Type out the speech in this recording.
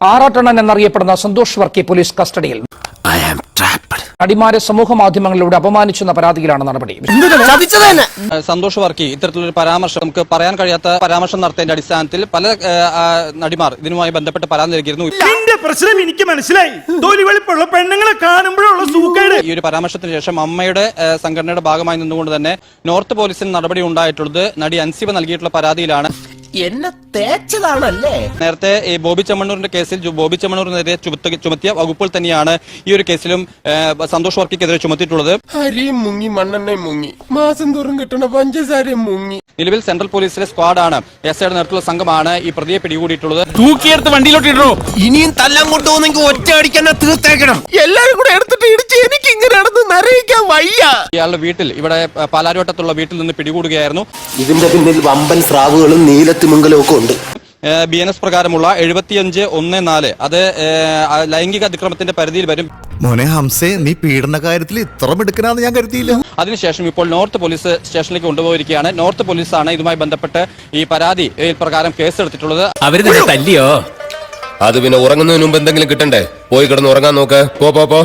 ആറാട്ടണ്ണൻ എന്നറിയപ്പെടുന്ന സന്തോഷ് വർക്കി പോലീസ് കസ്റ്റഡിയിൽ. നടിമാരെ സമൂഹ മാധ്യമങ്ങളിലൂടെ അപമാനിച്ചെന്ന പരാതിയിലാണ് നടപടി. സന്തോഷ് വർക്കി ഇത്തരത്തിലൊരു പരാമർശം നമുക്ക് പറയാൻ കഴിയാത്ത പരാമർശം നടത്തിയതിന്റെ അടിസ്ഥാനത്തിൽ പല നടിമാർ ഇതിനുമായി ബന്ധപ്പെട്ട് പരാതി നൽകിയിരുന്നു. പ്രശ്നം എനിക്ക് മനസ്സിലായി. പെണ്ണുങ്ങളെ കാണുമ്പോഴുള്ള സൂക്കേട്. ഈ ഒരു പരാമർശത്തിന് ശേഷം അമ്മയുടെ സംഘടനയുടെ ഭാഗമായി നിന്നുകൊണ്ട് തന്നെ നോർത്ത് പോലീസിന് നടപടി ഉണ്ടായിട്ടുള്ളത് നടി അൻസിബ നൽകിയിട്ടുള്ള പരാതിയിലാണ്. എന്നെ തേച്ചതാണല്ലേ. നേരത്തെ ഈ ബോബി ചെമ്മണ്ണൂരിന്റെ കേസിൽ ബോബി ചെമ്മണ്ണൂരിനെതിരെ ചുമത്തിയ വകുപ്പുകൾ തന്നെയാണ് ഈ ഒരു കേസിലും സന്തോഷ് വർക്കിക്കെതിരെ ചുമത്തിയിട്ടുള്ളത്. അരിയും മുങ്ങി മണ്ണെണ്ണയും മുങ്ങി മാസം തോറും കിട്ടണ പഞ്ചസാരയും മുങ്ങി. നിലവിൽ സെൻട്രൽ പോലീസിലെ സ്ക്വാഡാണ് എസ്ഐയുടെ നേതൃത്വത്തിലുള്ള സംഘമാണ് ഈ പ്രതിയെ പിടികൂടിയിട്ടുള്ളത്. തൂക്കിയെടുത്ത് വണ്ടിയിലോട്ടിടോ. ഇനിയും തല്ലാൻ കൊണ്ടുപോകുന്നെങ്കിൽ ഒറ്റ അടിക്കാൻ തീർത്തേക്കണം. എല്ലാരും കൂടെ എടുത്തിട്ട് ഇടിച്ച് എനിക്ക് ഇങ്ങനെ നടന്ന് നിറയിക്കാൻ വയ്യ. ഇയാളുടെ വീട്ടിൽ ഇവിടെ പാലാരിവട്ടത്തുള്ള വീട്ടിൽ നിന്ന് പിടികൂടുകയായിരുന്നു. ഇതിന്റെ പിന്നിൽ വമ്പൻ സ്രാവുകളും നീലത്തിമംഗലവും ഒക്കെ ഉണ്ട്. BNS പ്രകാരമുള്ള 75(1)(4) അത് ലൈംഗിക അതിക്രമത്തിന്റെ പരിധിയിൽ വരും. മോനെ ഹംസേ, നീ പീഡന കാര്യത്തിൽ ഇത്ര മിടുക്കനാന്ന് ഞാൻ കരുതിയില്ല. അതിനുശേഷം ഇപ്പോൾ നോർത്ത് പോലീസ് സ്റ്റേഷനിലേക്ക് കൊണ്ടുപോയിരിക്കുകയാണ്. നോർത്ത് പോലീസാണ് ഇതുമായി ബന്ധപ്പെട്ട് ഈ പരാതി പ്രകാരം കേസെടുത്തിട്ടുള്ളത്. അവര് തല്ലിയോ? അത് പിന്നെ ഉറങ്ങുന്നതിന് മുമ്പ് എന്തെങ്കിലും കിട്ടണ്ടേ? പോയി കിടന്ന് ഉറങ്ങാൻ നോക്ക്. പോ.